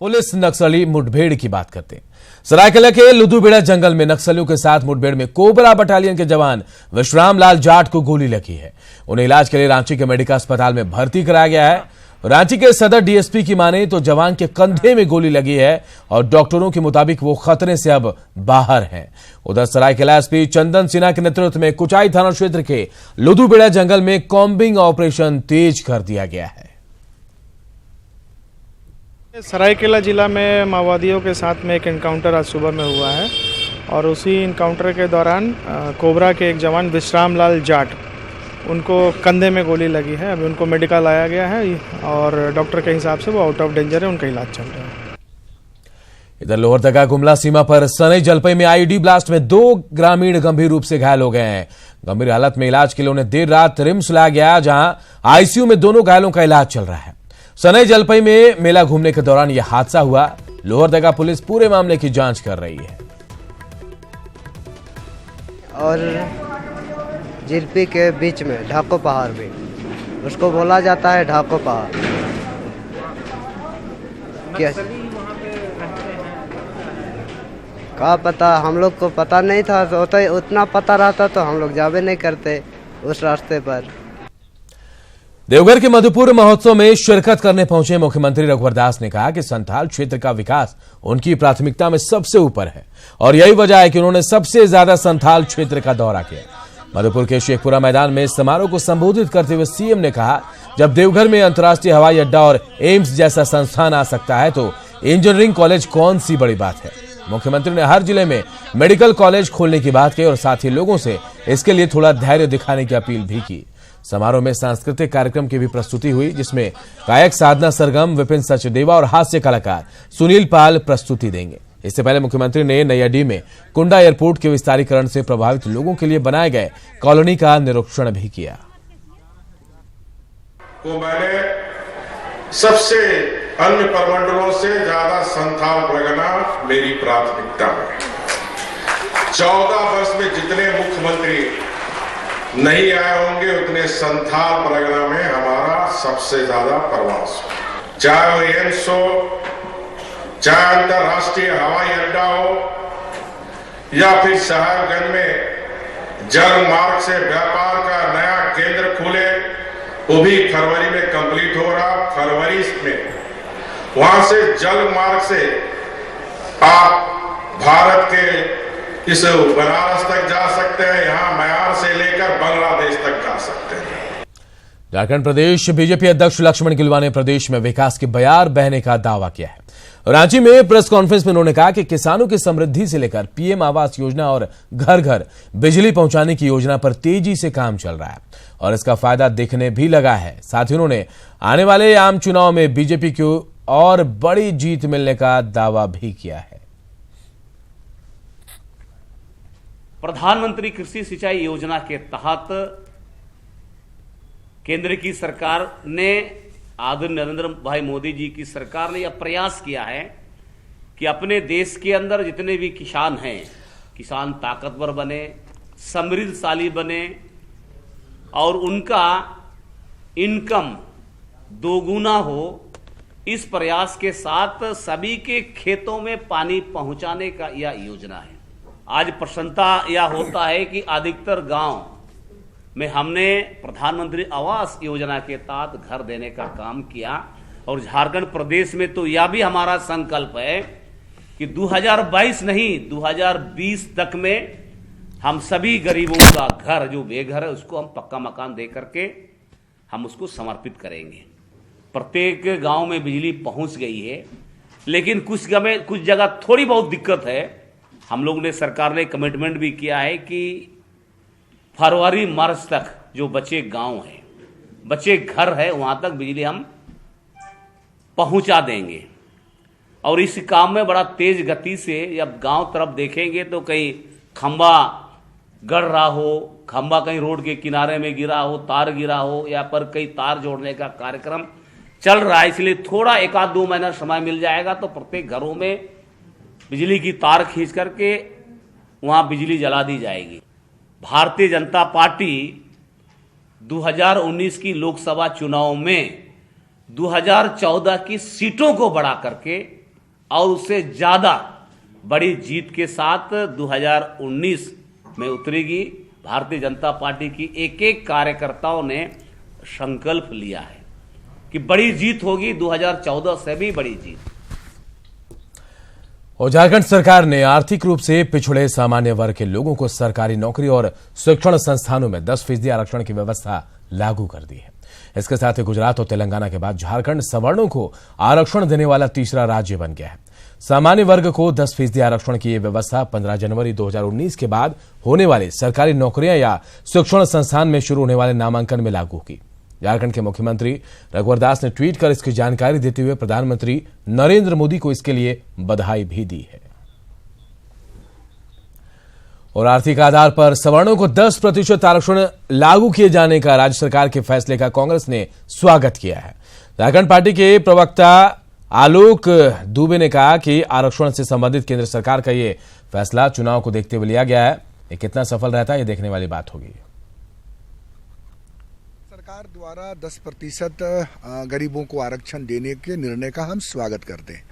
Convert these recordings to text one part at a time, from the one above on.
Police नक्सली मुठभेड़ की बात करते हैं। सरायकेला के लुदुबेड़ा जंगल में नक्सलियों के साथ मुठभेड़ में कोबरा बटालियन के जवान विश्राम लाल जाट को गोली लगी है। उन्हें इलाज के लिए रांची के मेडिकल अस्पताल में भर्ती कराया गया है। रांची के सदर डीएसपी की माने तो जवान के कंधे में गोली लगी है और डॉक्टरों के मुताबिक वो खतरे से अब बाहर हैं। उधर सरायकेला एसपी चंदन सिन्हा के नेतृत्व में कुचाई थाना क्षेत्र के लुदुबेड़ा जंगल में कॉम्बिंग ऑपरेशन तेज कर दिया गया है। सरायकेला जिला में माओवादियों के साथ में एक इनकाउंटर आज सुबह में हुआ है और उसी इनकाउंटर के दौरान कोबरा के एक जवान विश्राम लाल जाट, उनको कंधे में गोली लगी है। अभी उनको मेडिकल लाया गया है और डॉक्टर के हिसाब से वो आउट ऑफ डेंजर है, उनका इलाज चल रहा है। इधर लोहरदगा गुमला सीमा पर सनई जलपई में आईईडी ब्लास्ट में 2 ग्रामीण गंभीर रूप से घायल हो गए हैं। गंभीर हालत में इलाज के लिए उन्हें देर रात रिम्स लाया गया, जहां आईसीयू में दोनों घायलों का इलाज चल रहा है। सनई जलपई में मेला घूमने के दौरान यह हादसा हुआ। लोहरदगा पुलिस पूरे मामले की जांच कर रही है। और जिरपी के बीच में ढाको पहाड़ भी, उसको बोला जाता है ढाको पहाड़। क्या का पता, हम लोग को पता नहीं था, तो उतना पता रहता तो हम लोग जावे नहीं करते उस रास्ते पर। देवघर के मधुपुर महोत्सव में शिरकत करने पहुंचे मुख्यमंत्री रघुवर दास ने कहा कि संथाल क्षेत्र का विकास उनकी प्राथमिकता में सबसे ऊपर है और यही वजह है कि उन्होंने सबसे ज्यादा संथाल क्षेत्र का दौरा किया। मधुपुर के शेखपुरा मैदान में इस समारोह को संबोधित करते हुए सीएम ने कहा, जब देवघर में अंतर्राष्ट्रीय हवाई अड्डा और एम्स जैसा संस्थान आ सकता है तो इंजीनियरिंग कॉलेज कौन सी बड़ी बात है। मुख्यमंत्री ने हर जिले में मेडिकल कॉलेज खोलने की बात की और साथ ही लोगों से इसके लिए थोड़ा धैर्य दिखाने की अपील भी की। समारोह में सांस्कृतिक कार्यक्रम की भी प्रस्तुति हुई, जिसमें गायक साधना सरगम, विपिन सचदेवा और हास्य कलाकार सुनील पाल प्रस्तुति देंगे। इससे पहले मुख्यमंत्री ने नैयाडी में कुंडा एयरपोर्ट के विस्तारीकरण से प्रभावित लोगों के लिए बनाए गए कॉलोनी का निरीक्षण भी किया। तो मैंने सबसे अन्य प्रमंडलों से ज्यादा संथाल परगना मेरी प्राथमिकता है। 14 वर्ष में जितने मुख्यमंत्री नहीं आए होंगे उतने संथाल परगना में हमारा सबसे ज्यादा प्रवास हो, चाहे वो एम्स हो, चाहे अंतरराष्ट्रीय हवाई अड्डा हो, या फिर साहेबगंज में जल मार्ग से व्यापार का नया केंद्र खुले, वो भी फरवरी में कंप्लीट हो रहा। फरवरी में वहां से जल मार्ग से आप भारत के इस बनारस तक जा सकते हैं, यहाँ म्यांमार से लेकर बांग्लादेश तक जा सकते हैं। झारखंड प्रदेश बीजेपी अध्यक्ष लक्ष्मण गिलुआ ने प्रदेश में विकास की बयार बहने का दावा किया है। रांची में प्रेस कॉन्फ्रेंस में उन्होंने कहा कि किसानों की समृद्धि से लेकर पीएम आवास योजना और घर घर बिजली पहुंचाने की योजना पर तेजी से काम चल रहा है और इसका फायदा दिखने भी लगा है। साथ ही उन्होंने आने वाले आम चुनाव में बीजेपी को और बड़ी जीत मिलने का दावा भी किया है। प्रधानमंत्री कृषि सिंचाई योजना के तहत केंद्र की सरकार ने, आदरणीय नरेंद्र भाई मोदी जी की सरकार ने यह प्रयास किया है कि अपने देश के अंदर जितने भी किसान हैं, किसान ताकतवर बने, समृद्धशाली बने और उनका इनकम दोगुना हो। इस प्रयास के साथ सभी के खेतों में पानी पहुंचाने का यह योजना है। आज प्रसन्नता यह होता है कि अधिकतर गांव में हमने प्रधानमंत्री आवास योजना के तहत घर देने का काम किया और झारखंड प्रदेश में तो यह भी हमारा संकल्प है कि 2022 नहीं 2020 तक में हम सभी गरीबों का घर, जो बेघर है, उसको हम पक्का मकान दे करके हम उसको समर्पित करेंगे। प्रत्येक गांव में बिजली पहुंच गई है, लेकिन कुछ जगह थोड़ी बहुत दिक्कत है। हम लोग ने, सरकार ने कमिटमेंट भी किया है कि फरवरी मार्च तक जो बचे गांव हैं, बचे घर है, वहां तक बिजली हम पहुंचा देंगे। और इस काम में बड़ा तेज गति से जब गांव तरफ देखेंगे तो कहीं खंबा गड़ रहा हो, खंबा कहीं रोड के किनारे में गिरा हो, तार गिरा हो, या पर कई तार जोड़ने का कार्यक्रम चल रहा है। इसलिए थोड़ा 1-2 महीना समय मिल जाएगा तो प्रत्येक घरों में बिजली की तार खींच करके वहां बिजली जला दी जाएगी। भारतीय जनता पार्टी 2019 की लोकसभा चुनाव में 2014 की सीटों को बढ़ा करके और उससे ज्यादा बड़ी जीत के साथ 2019 में उतरेगी। भारतीय जनता पार्टी की एक एक कार्यकर्ताओं ने संकल्प लिया है कि बड़ी जीत होगी, 2014 से भी बड़ी जीत। और झारखंड सरकार ने आर्थिक रूप से पिछड़े सामान्य वर्ग के लोगों को सरकारी नौकरी और शिक्षण संस्थानों में 10% आरक्षण की व्यवस्था लागू कर दी है। इसके साथ ही गुजरात और तेलंगाना के बाद झारखंड सवर्णों को आरक्षण देने वाला तीसरा राज्य बन गया है। सामान्य वर्ग को 10% आरक्षण की यह व्यवस्था 15 जनवरी 2019 के बाद होने वाली सरकारी नौकरियां या शिक्षण संस्थान में शुरू होने वाले नामांकन में लागू होगी। झारखंड के मुख्यमंत्री रघुवर दास ने ट्वीट कर इसकी जानकारी देते हुए प्रधानमंत्री नरेंद्र मोदी को इसके लिए बधाई भी दी है। और आर्थिक आधार पर सवर्णों को 10% आरक्षण लागू किए जाने का राज्य सरकार के फैसले का कांग्रेस ने स्वागत किया है। झारखंड पार्टी के प्रवक्ता आलोक दुबे ने कहा कि आरक्षण से संबंधित केंद्र सरकार का यह फैसला चुनाव को देखते हुए लिया गया है। ये कितना सफल रहता है, ये देखने वाली बात होगी। सरकार द्वारा 10% गरीबों को आरक्षण देने के निर्णय का हम स्वागत करते हैं,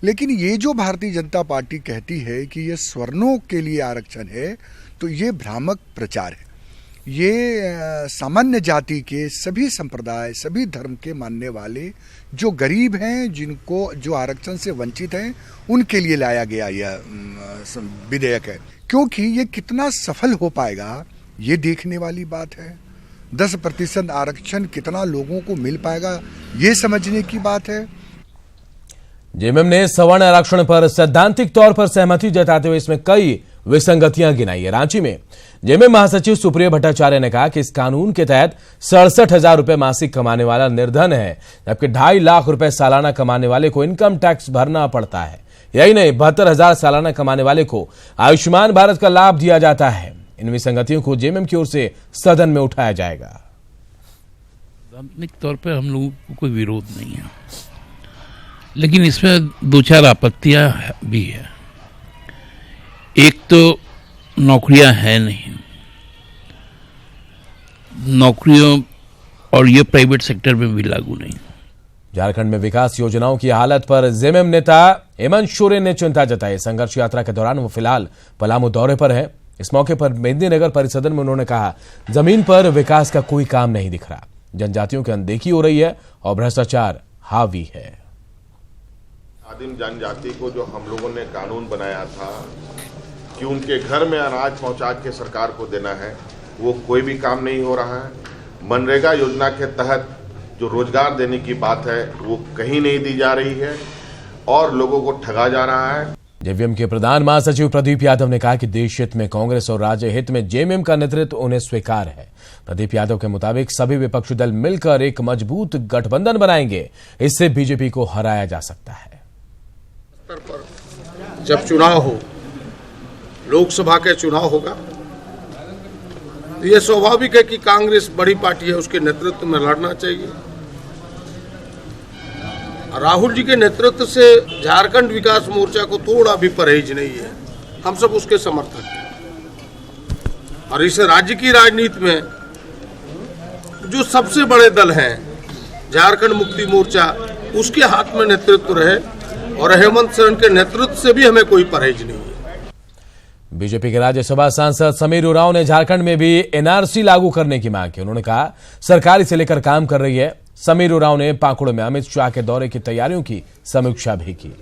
लेकिन ये जो भारतीय जनता पार्टी कहती है कि ये सवर्णों के लिए आरक्षण है, तो ये भ्रामक प्रचार है। ये सामान्य जाति के सभी संप्रदाय, सभी धर्म के मानने वाले जो गरीब हैं, जिनको जो आरक्षण से वंचित हैं, उनके लिए लाया गया यह विधेयक है। क्योंकि ये कितना सफल हो पाएगा, ये देखने वाली बात है। 10% आरक्षण कितना लोगों को मिल पाएगा, ये समझने की बात है। जेएमएम ने सवर्ण आरक्षण पर सैद्धांतिक तौर पर सहमति जताते हुए इसमें कई विसंगतियां गिनाई है। रांची में जेएमएम महासचिव सुप्रिया भट्टाचार्य ने कहा कि इस कानून के तहत 67,000 रुपए मासिक कमाने वाला निर्धन है, जबकि 2.5 लाख रुपए सालाना कमाने वाले को इनकम टैक्स भरना पड़ता है। यही नहीं, 72,000 सालाना कमाने वाले को आयुष्मान भारत का लाभ दिया जाता है। इन विसंगतियों को जेएमएम की ओर से सदन में उठाया जाएगा। सैद्धांतिक तौर पर हम लोगों को कोई विरोध नहीं है, लेकिन इसमें 2-4 आपत्तियां भी है। एक तो नौकरियां हैं नहीं, नौकरियों, और ये प्राइवेट सेक्टर में भी लागू नहीं। झारखंड में विकास योजनाओं की हालत पर जेएमएम नेता हेमंत सोरेन ने चिंता जताई। संघर्ष यात्रा के दौरान वो फिलहाल पलामू दौरे पर है। इस मौके पर मेदिनीनगर परिसदन में उन्होंने कहा, जमीन पर विकास का कोई काम नहीं दिख रहा, जनजातियों की अनदेखी हो रही है और भ्रष्टाचार हावी है। आदिम जनजाति को जो हम लोगों ने कानून बनाया था कि उनके घर में अनाज पहुंचा के सरकार को देना है, वो कोई भी काम नहीं हो रहा है। मनरेगा योजना के तहत जो रोजगार देने की बात है, वो कहीं नहीं दी जा रही है और लोगों को ठगा जा रहा है। जेवीएम के प्रधान महासचिव प्रदीप यादव ने कहा कि देश हित में कांग्रेस और राज्य हित में जेएमएम का नेतृत्व उन्हें स्वीकार है। प्रदीप यादव के मुताबिक सभी विपक्षी दल मिलकर एक मजबूत गठबंधन बनाएंगे, इससे बीजेपी को हराया जा सकता है। स्तर पर जब चुनाव हो, लोकसभा के चुनाव होगा, तो यह स्वाभाविक है कि कांग्रेस बड़ी पार्टी है, उसके नेतृत्व में लड़ना चाहिए। राहुल जी के नेतृत्व से झारखंड विकास मोर्चा को थोड़ा भी परहेज नहीं है, हम सब उसके समर्थक हैं। और इस राज्य की राजनीति में जो सबसे बड़े दल हैं, झारखंड मुक्ति मोर्चा, उसके हाथ में नेतृत्व रहे और हेमंत सोरेन के नेतृत्व से भी हमें कोई परहेज नहीं है। बीजेपी के राज्यसभा सांसद समीर उरांव ने झारखंड में भी एनआरसी लागू करने की मांग की। उन्होंने कहा, सरकार इसे लेकर काम कर रही है। समीर उरांव ने पाकुड़ में अमित शाह के दौरे की तैयारियों की समीक्षा भी की।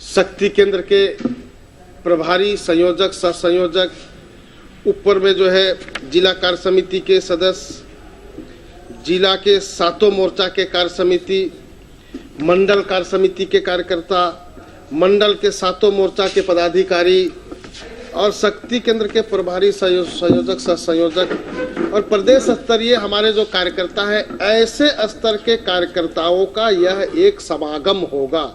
शक्ति केंद्र के प्रभारी संयोजक, सह संयोजक, ऊपर में जो है जिला कार्य समिति के सदस्य, जिला के 7 मोर्चा के कार्य समिति, मंडल कार्य समिति के कार्यकर्ता, मंडल के 7 मोर्चा के पदाधिकारी और शक्ति केंद्र के प्रभारी संयोजक, सह संयोजक और प्रदेश स्तरीय हमारे जो कार्यकर्ता हैं, ऐसे स्तर के कार्यकर्ताओं का यह एक समागम होगा।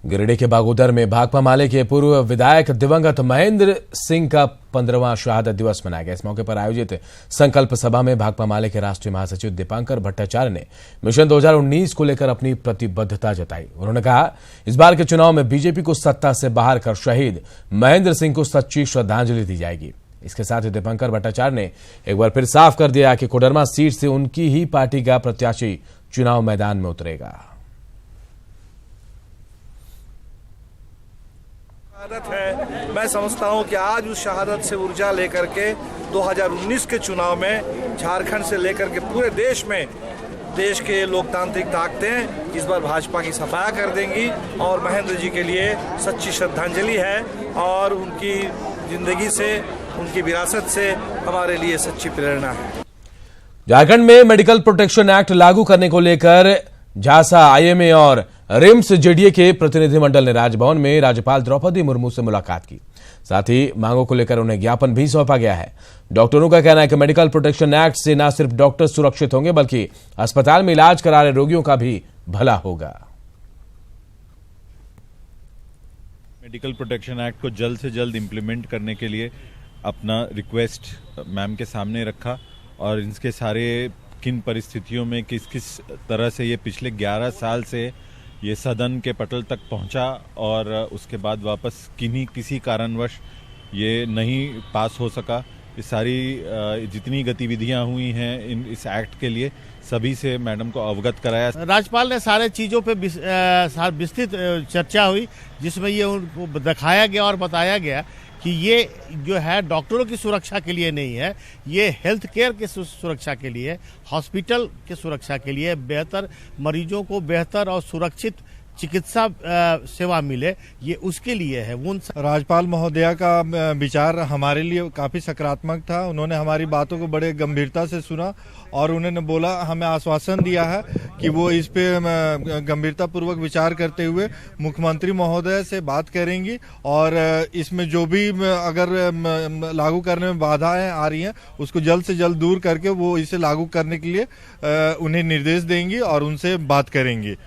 गिरिडीह के बागोदर में भाकपा माले के पूर्व विधायक दिवंगत महेंद्र सिंह का 15वां शहादत दिवस मनाया गया। इस मौके पर आयोजित संकल्प सभा में भाकपा माले के राष्ट्रीय महासचिव दीपांकर भट्टाचार्य ने मिशन 2019 को लेकर अपनी प्रतिबद्धता जताई। उन्होंने कहा, इस बार के चुनाव में बीजेपी को सत्ता से बाहर कर शहीद महेंद्र सिंह को सच्ची श्रद्धांजलि दी जाएगी। इसके साथ ही दीपंकर भट्टाचार्य ने एक बार फिर साफ कर दिया कि कोडरमा सीट से उनकी ही पार्टी का प्रत्याशी चुनाव मैदान में उतरेगा। शहादत है, मैं समझता हूं कि आज उस शहादत से ऊर्जा लेकर के 2019 के चुनाव में झारखंड से लेकर के पूरे देश में देश के लोकतांत्रिक ताकतें इस बार भाजपा की सफाया कर देंगी और महेंद्र जी के लिए सच्ची श्रद्धांजलि है और उनकी जिंदगी से, उनकी विरासत से हमारे लिए सच्ची प्रेरणा है। झारखंड में मेडिकल प्रोटेक्शन एक्ट लागू करने को लेकर झासा आईएमए और रिम्स जेडीए के प्रतिनिधिमंडल ने राजभवन में राज्यपाल द्रौपदी मुर्मू से मुलाकात की। साथ ही मांगों को लेकर उन्हें ज्ञापन भी सौंपा गया है। डॉक्टरों का कहना है कि मेडिकल प्रोटेक्शन एक्ट से न सिर्फ डॉक्टर सुरक्षित होंगे बल्कि अस्पताल में इलाज करा रहे रोगियों का भी भला होगा। मेडिकल प्रोटेक्शन एक्ट को जल्द से जल्द इंप्लीमेंट करने के लिए अपना रिक्वेस्ट मैम के सामने रखा और इनके सारे किन परिस्थितियों में किस किस तरह से ये पिछले 11 साल से ये सदन के पटल तक पहुंचा और उसके बाद वापस किसी कारणवश ये नहीं पास हो सका। ये सारी जितनी गतिविधियां हुई हैं इस एक्ट के लिए सभी से मैडम को अवगत कराया। राज्यपाल ने सारे चीज़ों पे विस्तृत चर्चा हुई जिसमें ये उनको दिखाया गया और बताया गया कि ये जो है डॉक्टरों की सुरक्षा के लिए नहीं है, ये हेल्थ केयर के सुरक्षा के लिए, हॉस्पिटल के सुरक्षा के लिए, बेहतर मरीजों को बेहतर और सुरक्षित चिकित्सा सेवा मिले, ये उसके लिए है। राज्यपाल महोदया का विचार हमारे लिए काफ़ी सकारात्मक था। उन्होंने हमारी बातों को बड़े गंभीरता से सुना और उन्होंने बोला, हमें आश्वासन दिया है कि वो इस पे गंभीरतापूर्वक विचार करते हुए मुख्यमंत्री महोदय से बात करेंगी और इसमें जो भी अगर लागू करने में बाधाएं आ रही हैं उसको जल्द से जल्द दूर करके वो इसे लागू करने के लिए उन्हें निर्देश देंगी और उनसे बात करेंगी।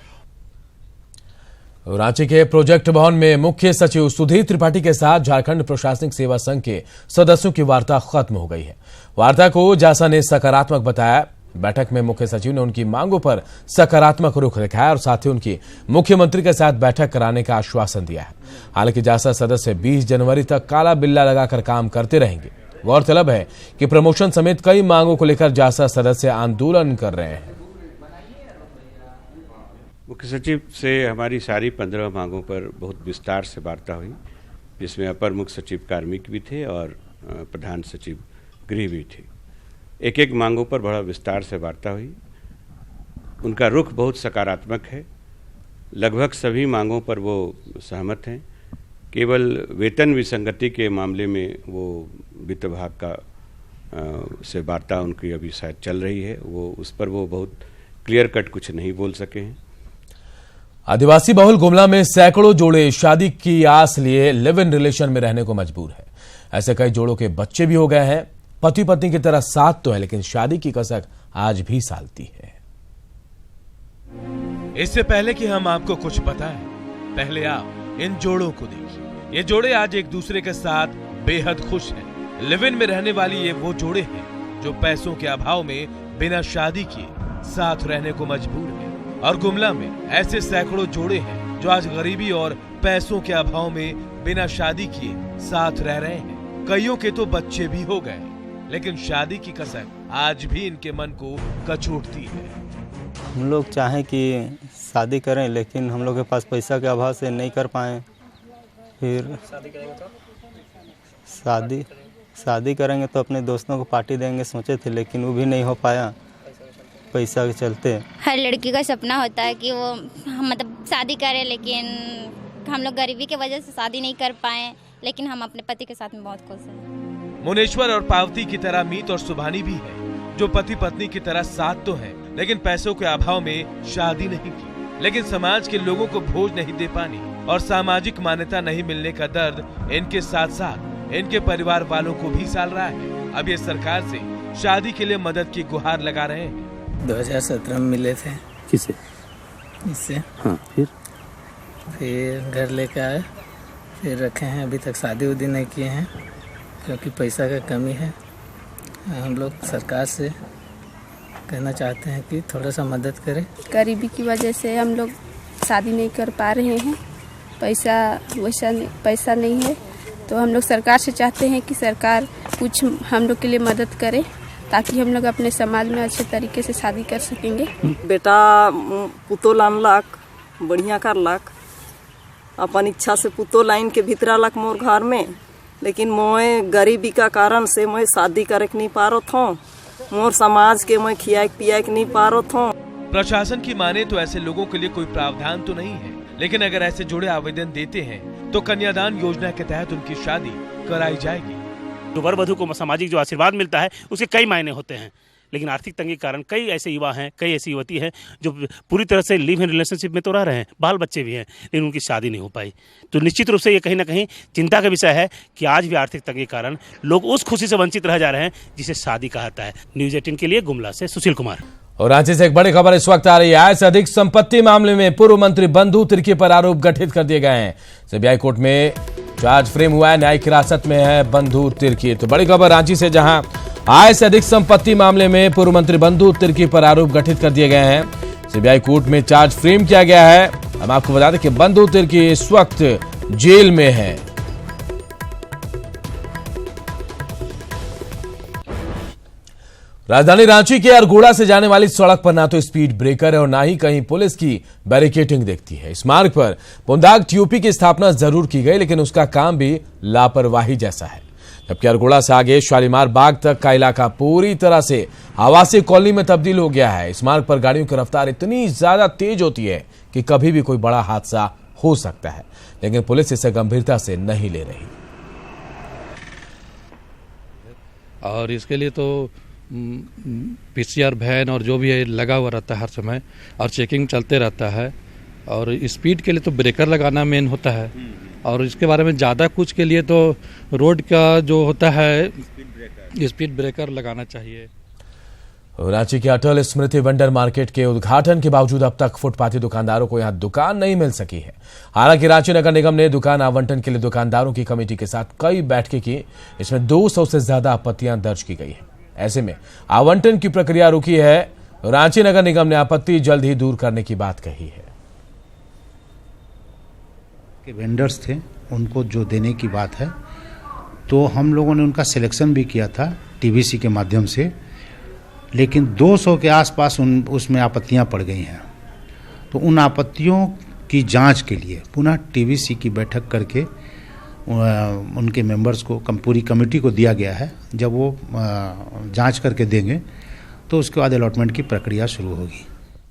रांची के प्रोजेक्ट भवन में मुख्य सचिव सुधीर त्रिपाठी के साथ झारखंड प्रशासनिक सेवा संघ के सदस्यों की वार्ता खत्म हो गई है। वार्ता को जासा ने सकारात्मक बताया। बैठक में मुख्य सचिव ने उनकी मांगों पर सकारात्मक रुख दिखाया और साथ ही उनकी मुख्यमंत्री के साथ बैठक कराने का आश्वासन दिया है। हालांकि जासा सदस्य 20 जनवरी तक काला बिल्ला लगाकर काम करते रहेंगे। गौरतलब है कि प्रमोशन समेत कई मांगों को लेकर जासा सदस्य आंदोलन कर रहे हैं। मुख्य सचिव से हमारी सारी 15 मांगों पर बहुत विस्तार से वार्ता हुई, जिसमें अपर मुख्य सचिव कार्मिक भी थे और प्रधान सचिव गृह भी थे। एक एक मांगों पर बड़ा विस्तार से वार्ता हुई। उनका रुख बहुत सकारात्मक है। लगभग सभी मांगों पर वो सहमत हैं। केवल वेतन विसंगति के मामले में वो वित्त विभाग का से वार्ता उनकी अभी शायद चल रही है, वो उस पर वो बहुत क्लियर कट कुछ नहीं बोल सके हैं। आदिवासी बहुल गुमला में सैकड़ों जोड़े शादी की आस लिए लिव इन रिलेशन में रहने को मजबूर है। ऐसे कई जोड़ों के बच्चे भी हो गए हैं। पति पत्नी की तरह साथ तो है, लेकिन शादी की कसक आज भी सालती है। इससे पहले कि हम आपको कुछ बताएं, पहले आप इन जोड़ों को देखिए। ये जोड़े आज एक दूसरे के साथ बेहद खुश हैं। लिव इन में रहने वाली ये वो जोड़े हैं जो पैसों के अभाव में बिना शादी किए साथ रहने को मजबूर हैं। और गुमला में ऐसे सैकड़ों जोड़े हैं जो आज गरीबी और पैसों के अभाव में बिना शादी किए साथ रह रहे हैं। कईयों के तो बच्चे भी हो गए, लेकिन शादी की कसक आज भी इनके मन को कचोटती है। हम लोग चाहें कि शादी करें, लेकिन हम लोग के पास पैसा के अभाव से नहीं कर पाए। फिर शादी करेंगे तो अपने दोस्तों को पार्टी देंगे सोचे थे, लेकिन वो भी नहीं हो पाया पैसा के चलते। हर लड़की का सपना होता है कि वो मतलब शादी करे, लेकिन हम लोग गरीबी की वजह से शादी नहीं कर पाए, लेकिन हम अपने पति के साथ में बहुत खुश हैं। मुनेश्वर और पावती की तरह मीत और सुभानी भी है जो पति पत्नी की तरह साथ तो हैं, लेकिन पैसों के अभाव में शादी नहीं की। लेकिन समाज के लोगों को भोज नहीं दे पानी और सामाजिक मान्यता नहीं मिलने का दर्द इनके साथ साथ इनके परिवार वालों को भी साल रहा है। अब ये सरकार से शादी के लिए मदद की गुहार लगा रहे हैं। 2017 में मिले थे। किसे? इससे। हाँ, फिर घर लेके आए, फिर रखे हैं। अभी तक शादी उदी नहीं किए हैं क्योंकि पैसा का कमी है। हम लोग सरकार से कहना चाहते हैं कि थोड़ा सा मदद करें। गरीबी की वजह से हम लोग शादी नहीं कर पा रहे हैं। पैसा नहीं है, तो हम लोग सरकार से चाहते हैं कि सरकार कुछ हम लोग के लिए मदद करे ताकि हम लोग अपने समाज में अच्छे तरीके से शादी कर सकेंगे। बेटा पुतो लानलक बढ़िया करलक, अपन इच्छा से पुतो लाइन के भीतर लक मोर घर में, लेकिन मोए गरीबी का कारण से मैं शादी करे नहीं पारत हूँ। मोर समाज के मैं खिया पिया नहीं पारत हूँ। प्रशासन की माने तो ऐसे लोगों के लिए कोई प्रावधान तो नहीं है, लेकिन अगर ऐसे जोड़े आवेदन देते हैं तो कन्यादान योजना के तहत उनकी शादी कराई जाएगी। जो वर वधु को सामाजिक जो आशीर्वाद मिलता है उसके कई मायने होते हैं, लेकिन आर्थिक तंगी के कारण कई ऐसे युवा हैं, कई ऐसी युवती हैं जो पूरी तरह से लिव इन रिलेशनशिप में तो रह रहे हैं, बाल बच्चे भी हैं, लेकिन उनकी शादी नहीं हो पाई। तो निश्चित रूप से ये कहीं ना कहीं चिंता का विषय है कि आज भी आर्थिक तंगी के कारण लोग उस खुशी से वंचित रह जा रहे हैं जिसे शादी कहता है। न्यूज़ 18 के लिए गुमला से सुशील कुमार। और रांची से एक बड़ी खबर इस वक्त आ रही है। आय से अधिक संपत्ति मामले में पूर्व मंत्री बंधु तिर्की पर आरोप गठित कर दिए गए हैं। सीबीआई कोर्ट में चार्ज फ्रेम हुआ है, न्यायिक हिरासत में है बंधु तिर्की। तो बड़ी खबर रांची से, जहां आय से अधिक संपत्ति मामले में पूर्व मंत्री बंधु तिर्की पर आरोप गठित कर दिए गए हैं। सीबीआई कोर्ट में चार्ज फ्रेम किया गया है। हम आपको बता दें कि बंधु तिर्की इस वक्त जेल में है। राजधानी रांची के अरगोड़ा से जाने वाली सड़क पर ना तो स्पीड ब्रेकर है और ना ही कहीं पुलिस की बैरिकेडिंग दिखती है। इस मार्ग पर पुंदाग टीओपी की स्थापना जरूर की गई, लेकिन उसका काम भी लापरवाही जैसा है। जबकि अरगोड़ा से आगे शालीमार बाग तक का इलाका पूरी तरह से आवासीय कॉलोनी में तब्दील हो गया है। इस मार्ग पर गाड़ियों की रफ्तार इतनी ज्यादा तेज होती है कि कभी भी कोई बड़ा हादसा हो सकता है, लेकिन पुलिस इसे गंभीरता से नहीं ले रही। और इसके लिए तो पीसीआर वैन और जो भी है लगा हुआ रहता है हर समय, और चेकिंग चलते रहता है। और स्पीड के लिए तो ब्रेकर लगाना मेन होता है, और इसके बारे में ज़्यादा कुछ के लिए तो रोड का जो होता है स्पीड ब्रेकर लगाना चाहिए। रांची के अटल स्मृति वेंडर मार्केट के उद्घाटन के बावजूद अब तक फुटपाथी दुकानदारों को यहां दुकान नहीं मिल सकी है। हालांकि रांची नगर निगम ने दुकान आवंटन के लिए दुकानदारों की कमेटी के साथ कई बैठकें की। इसमें 200 से ज्यादा आपत्तियां दर्ज की गई है। ऐसे में आवंटन की प्रक्रिया रुकी है। रांची नगर निगम ने आपत्ति जल्द ही दूर करने की बात कही है। के वेंडर्स थे उनको जो देने की बात है, तो हम लोगों ने उनका सिलेक्शन भी किया था टीवीसी के माध्यम से, लेकिन 200 के आसपास उसमें आपत्तियां पड़ गई हैं। तो उन आपत्तियों की जांच के लिए पुनः टीवीसी की बैठक करके उनके मेंबर्स को पूरी कमेटी को दिया गया है। जब वो जांच करके देंगे तो उसके बाद अलॉटमेंट की प्रक्रिया शुरू होगी।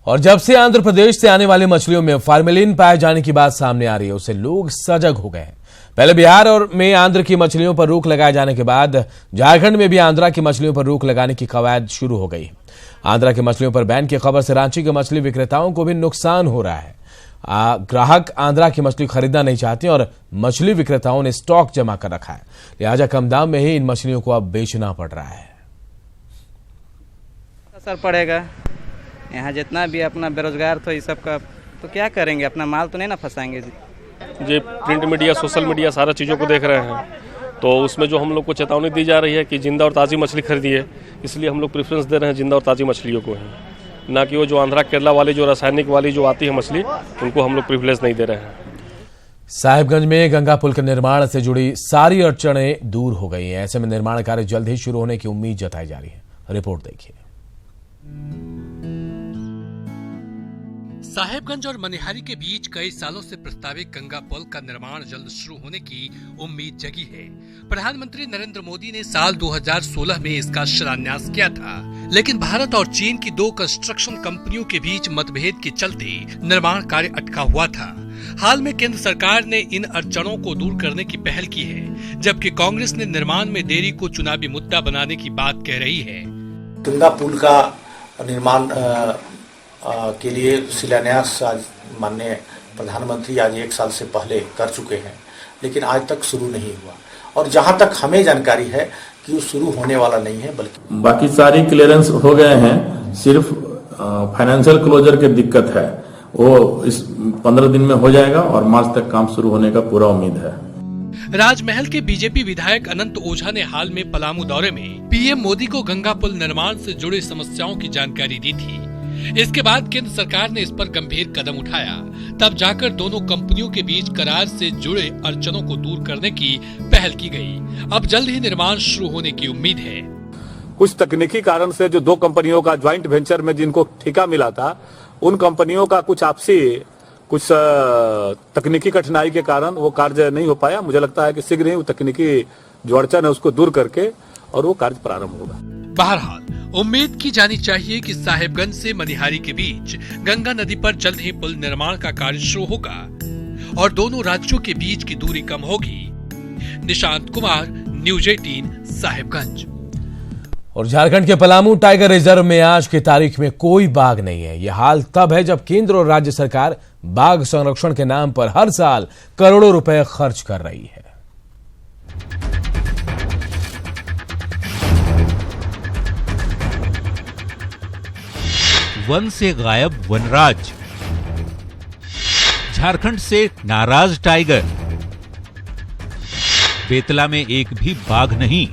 और जब से आंध्र प्रदेश से आने वाली मछलियों में फार्मेलिन पाए जाने की बात सामने आ रही है, उससे लोग सजग हो गए हैं। पहले बिहार और में आंध्र की मछलियों पर रोक लगाए जाने के बाद झारखंड में भी आंध्रा की मछलियों पर रोक लगाने की कवायद शुरू हो गई। आंध्रा की मछलियों पर बैन की खबर से रांची के मछली विक्रेताओं को भी नुकसान हो रहा है। ग्राहक आंध्रा की मछली खरीदना नहीं चाहते और मछली विक्रेताओं ने स्टॉक जमा कर रखा है, लिहाजा कम दाम में ही इन मछलियों को अब बेचना पड़ रहा है। असर पड़ेगा, यहाँ जितना भी अपना बेरोजगार तो ये सब का तो क्या करेंगे, अपना माल तो नहीं ना फंसाएंगे जी। प्रिंट मीडिया, सोशल मीडिया सारा चीज़ों को देख रहे हैं, तो उसमें जो हम लोग को चेतावनी दी जा रही है कि जिंदा और ताज़ी मछली खरीदिए, इसलिए हम लोग प्रेफरेंस दे रहे हैं जिंदा और ताज़ी मछलियों को ही, ना कि वो जो आंध्रा केरला वाली जो रासायनिक वाली जो आती है मछली, उनको हम लोग प्रिविलेज नहीं दे रहे हैं। साहिबगंज में गंगा पुल के निर्माण से जुड़ी सारी अड़चनें दूर हो गई हैं। ऐसे में निर्माण कार्य जल्द ही शुरू होने की उम्मीद जताई जा रही है। रिपोर्ट देखिए। साहेबगंज और मनिहारी के बीच कई सालों से प्रस्तावित गंगा पुल का निर्माण जल्द शुरू होने की उम्मीद जगी है। प्रधानमंत्री नरेंद्र मोदी ने साल 2016 में इसका शिलान्यास किया था, लेकिन भारत और चीन की 2 कंस्ट्रक्शन कंपनियों के बीच मतभेद के चलते निर्माण कार्य अटका हुआ था। हाल में केंद्र सरकार ने इन अड़चनों को दूर करने की पहल की है, जबकि कांग्रेस ने निर्माण में देरी को चुनावी मुद्दा बनाने की बात कह रही है। गंगा पुल का निर्माण के लिए शिलान्यास आज माननीय प्रधानमंत्री आज 1 साल से पहले कर चुके हैं, लेकिन आज तक शुरू नहीं हुआ। और जहां तक हमें जानकारी है कि वो शुरू होने वाला नहीं है, बल्कि बाकी सारी क्लियरेंस हो गए हैं। सिर्फ फाइनेंशियल क्लोजर की दिक्कत है, वो इस 15 दिन में हो जाएगा और मार्च तक काम शुरू होने का पूरा उम्मीद है। राजमहल के बीजेपी विधायक अनंत ओझा ने हाल में पलामू दौरे में पीएम मोदी को गंगा पुल निर्माण से जुड़ी समस्याओं की जानकारी दी थी। इसके बाद केंद्र सरकार ने इस पर गंभीर कदम उठाया, तब जाकर दोनों कंपनियों के बीच करार से जुड़े अड़चनों को दूर करने की पहल की गई। अब जल्द ही निर्माण शुरू होने की उम्मीद है। कुछ तकनीकी कारण से जो 2 कंपनियों का ज्वाइंट वेंचर में जिनको ठेका मिला था, उन कंपनियों का कुछ आपसी कुछ तकनीकी कठिनाई के कारण वो कार्य नहीं हो पाया। मुझे लगता है कि शीघ्र ही वो तकनीकी जो अड़चन है उसको दूर करके और वो कार्य प्रारंभ होगा। बहरहाल उम्मीद की जानी चाहिए कि साहेबगंज से मनिहारी के बीच गंगा नदी पर जल्द ही पुल निर्माण का कार्य शुरू होगा और दोनों राज्यों के बीच की दूरी कम होगी। निशांत कुमार, न्यूज 18, साहेबगंज। और झारखंड के पलामू टाइगर रिजर्व में आज की तारीख में कोई बाघ नहीं है। यह हाल तब है जब केंद्र और राज्य सरकार बाघ संरक्षण के नाम पर हर साल करोड़ों रुपए खर्च कर रही है। वन से गायब वनराज, झारखंड से नाराज टाइगर, बेतला में एक भी बाघ नहीं।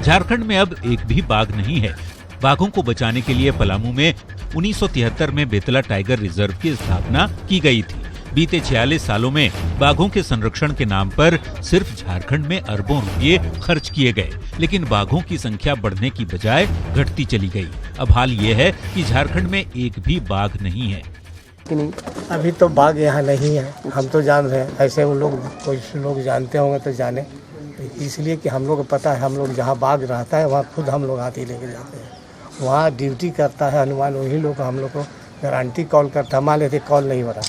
झारखंड में अब एक भी बाघ नहीं है। बाघों को बचाने के लिए पलामू में 1973 में बेतला टाइगर रिजर्व की स्थापना की गई थी। बीते 46 सालों में बाघों के संरक्षण के नाम पर सिर्फ झारखंड में अरबों रुपये खर्च किए गए, लेकिन बाघों की संख्या बढ़ने की बजाय घटती चली गई। अब हाल ये है कि झारखंड में एक भी बाघ नहीं है। अभी तो बाघ यहाँ नहीं है, हम तो जान रहे हैं। ऐसे वो लोग कुछ लोग जानते होंगे तो जाने, इसलिए कि हम लोग को पता है। हम लोग जहाँ बाघ रहता है वहाँ खुद हम लोग हाथी लेके जाते हैं। वहाँ ड्यूटी करता है हनुमान, वही लोग हम लोग को गारंटी कॉल करता है। मान लेते कॉल नहीं हो रहा,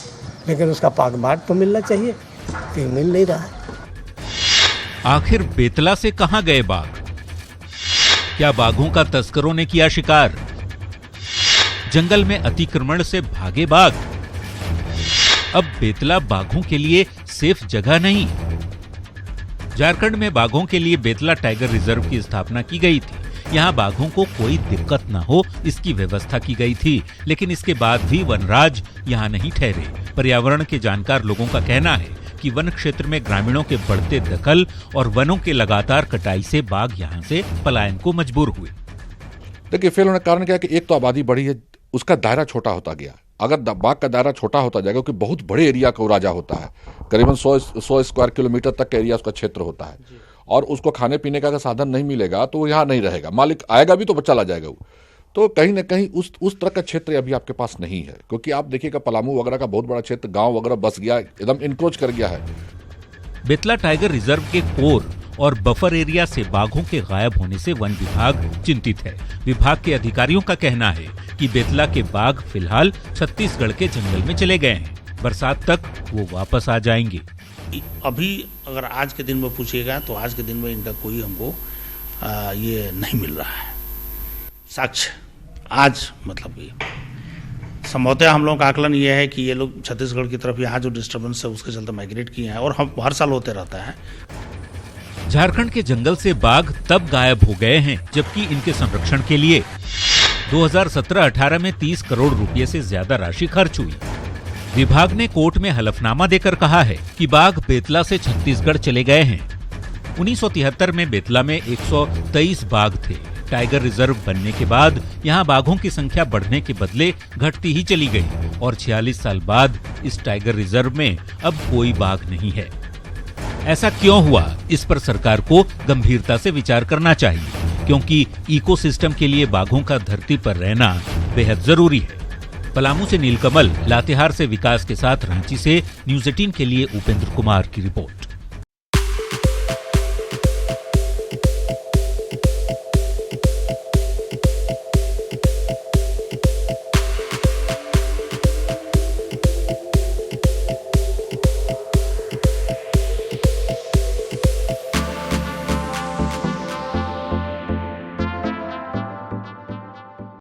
लेकिन उसका पागमार्ट तो मिलना चाहिए, तो मिल नहीं रहा है। आखिर बेतला से कहां गए बाघ? क्या बाघों का तस्करों ने किया शिकार? जंगल में अतिक्रमण से भागे बाघ। अब बेतला बाघों के लिए सेफ जगह नहीं। झारखंड में बाघों के लिए बेतला टाइगर रिजर्व की स्थापना की गई थी। यहाँ बाघों को कोई दिक्कत न हो इसकी व्यवस्था की गई थी, लेकिन इसके बाद भी वनराज यहाँ नहीं ठहरे। पर्यावरण के जानकार लोगों का कहना है कि वन क्षेत्र में ग्रामीणों के बढ़ते दखल और वनों के लगातार कटाई से बाघ यहाँ से पलायन को मजबूर हुए। देखिए, फेल होने का कारण क्या है कि एक तो आबादी बढ़ी है, उसका दायरा छोटा होता गया। अगर बाघ का दायरा छोटा होता जाएगा, क्योंकि बहुत बड़े एरिया का राजा होता है, करीबन 100 स्क्वायर किलोमीटर तक का एरिया उसका क्षेत्र होता है, और उसको खाने पीने का साधन नहीं मिलेगा तो वो यहाँ नहीं रहेगा। मालिक आएगा भी तो चला जाएगा वो। तो कहीं ना कहीं उस तरह का क्षेत्र अभी आपके पास नहीं है, क्योंकि आप देखिएगा पलामू वगैरह का बहुत बड़ा क्षेत्र गांव वगैरह बस गया, एकदम इंक्रोच कर गया है। बेतला टाइगर रिजर्व के कोर और बफर एरिया से बाघों के गायब होने से वन विभाग चिंतित है। विभाग के अधिकारियों का कहना है कि बेतला के बाघ फिलहाल छत्तीसगढ़ के जंगल में चले गए हैं। बरसात तक वो वापस आ जाएंगे। अभी अगर आज के दिन में पूछिएगा तो आज के दिन में इनका कोई हमको ये नहीं मिल रहा है साक्ष्य। आज मतलब ये संभवतः हम लोगों का आकलन ये है कि ये लोग छत्तीसगढ़ की तरफ यहाँ जो डिस्टर्बेंस है उसके चलते माइग्रेट किए हैं, और हम हर साल होते रहता है। झारखंड के जंगल से बाघ तब गायब हो गए हैं जबकि इनके संरक्षण के लिए 2017-18 में 30 करोड़ रुपए से ज्यादा राशि खर्च हुई। विभाग ने कोर्ट में हलफनामा देकर कहा है कि बाघ बेतला से छत्तीसगढ़ चले गए हैं। 1973 में बेतला में 123 बाघ थे। टाइगर रिजर्व बनने के बाद यहाँ बाघों की संख्या बढ़ने के बदले घटती ही चली गई, और 46 साल बाद इस टाइगर रिजर्व में अब कोई बाघ नहीं है। ऐसा क्यों हुआ, इस पर सरकार को गंभीरता से विचार करना चाहिए, क्योंकि इकोसिस्टम के लिए बाघों का धरती पर रहना बेहद जरूरी है। पलामू से नीलकमल, लातेहार से विकास के साथ रांची से न्यूज 18 के लिए उपेंद्र कुमार की रिपोर्ट।